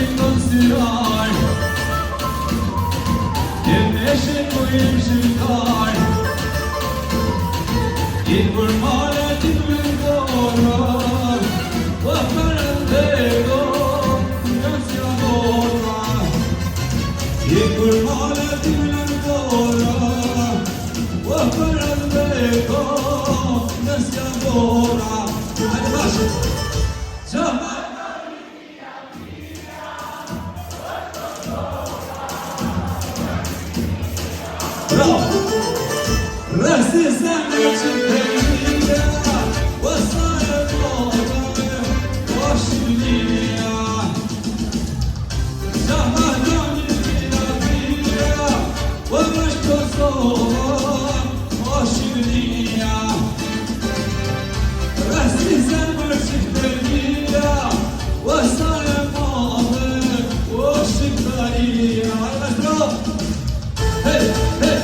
shikon si raj Jene shiko jem shqiptar I për male ti të mendora O përëndego Nga si amora I për male ti të mendora O përëndego Nga si amora Hajde bashkë Ciao Bravo! Resti zemre që të mija O sa e vore O shqipnia Qaha gjoni mija O vësht Kosova O shqipnia Resti zemre që të mija O sa e vore O shqiptaria Bravo! Hey! Hey!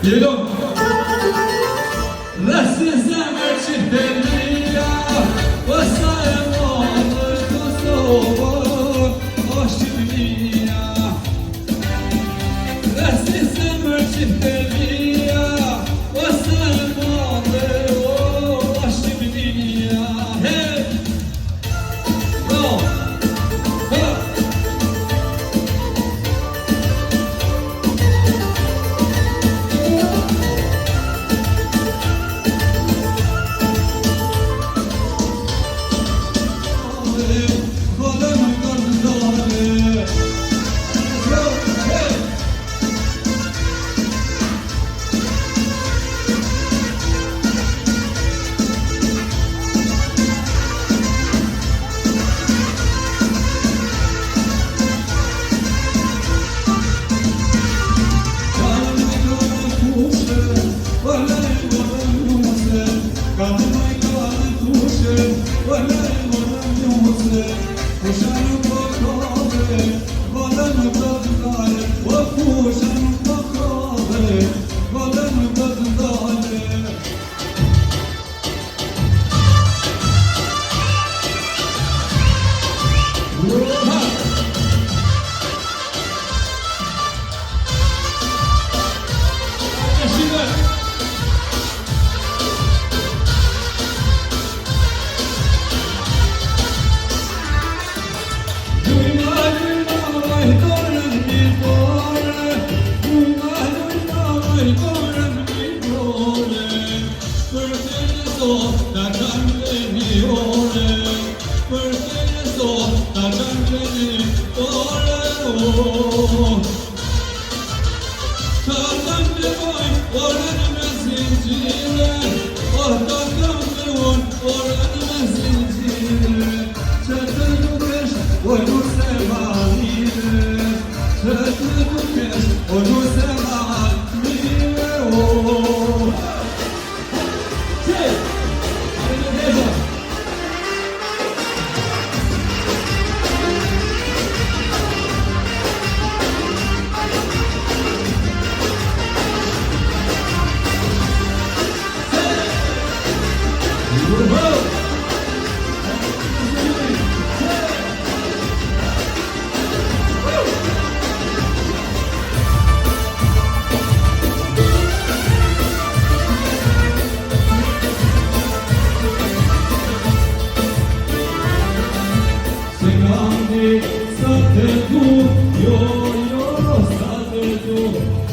Gjelon Resti zemër që të mija O sa e madhe Kosova O shqipnia Resti zemër që të mija O sa e madhe O shqipnia Hey! Bravo!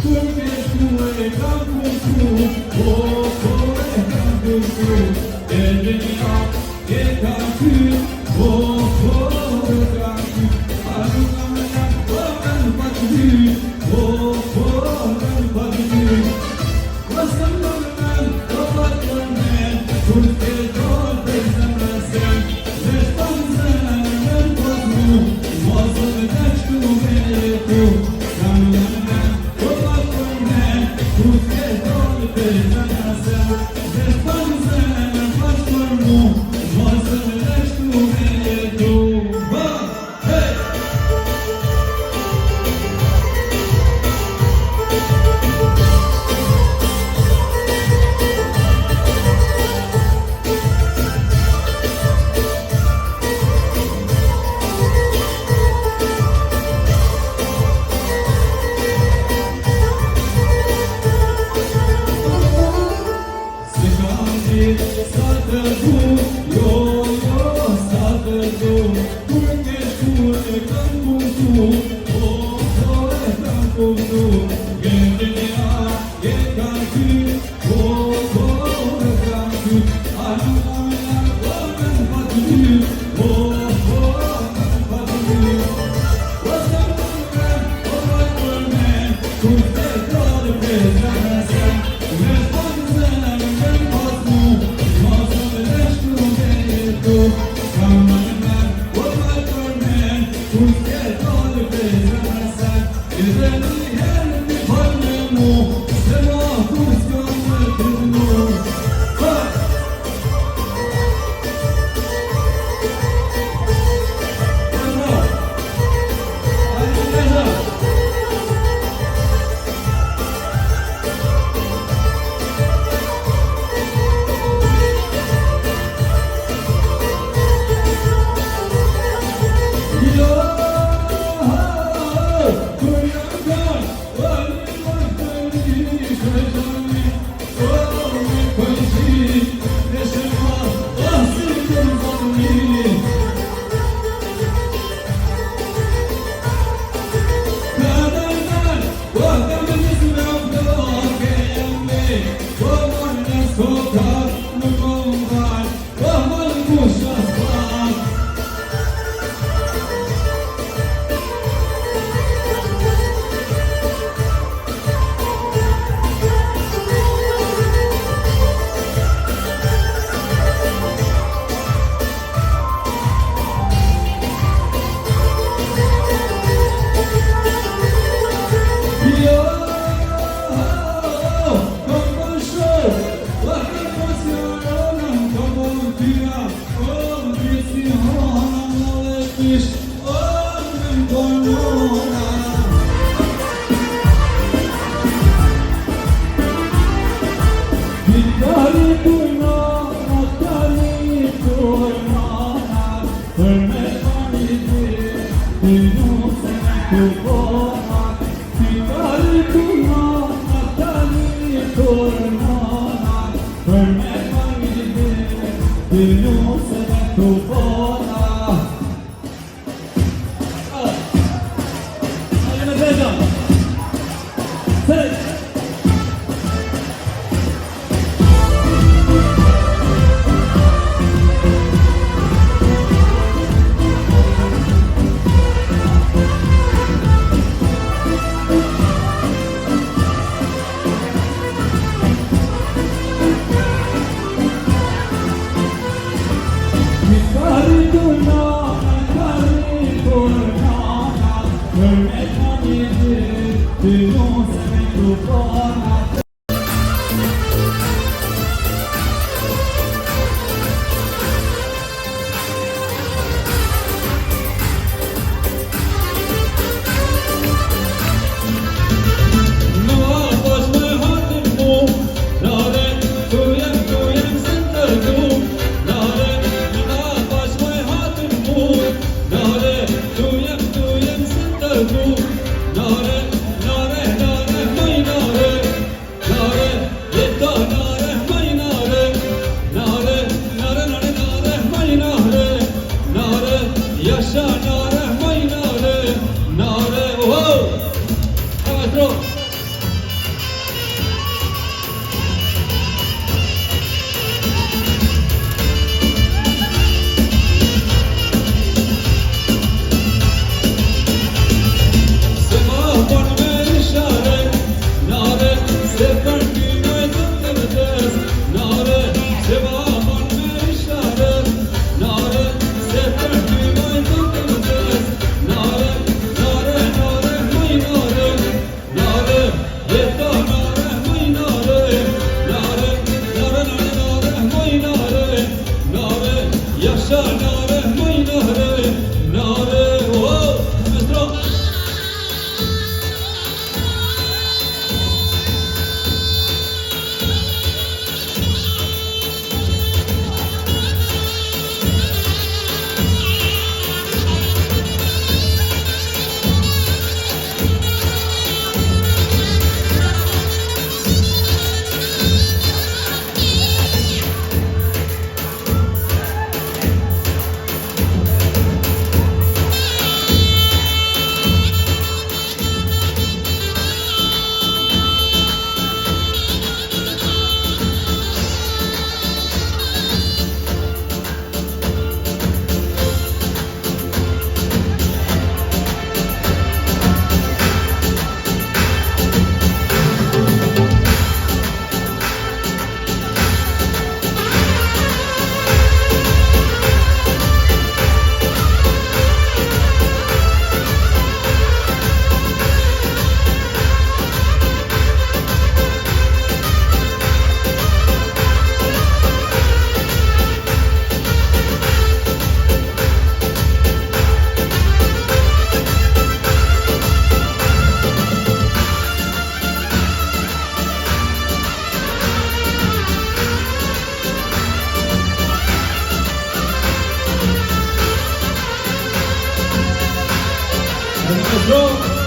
Kur me shku e kam kusku, o, sa të du, jo, sa të du, kur ke shkur e kam kundu, e kam kundu, gëndë një e kam ty, e kam ty, aluja, men pa të ty, men pa të ty, wasa men, kur te kallë prezë në sen, me shpon zënë, men pas mu, mos në leshtu me jetu, kam men, kur te kallë prezë në sen, i dhe një herë një falë me mu, se ma kur s'kam me të mu. Vamos,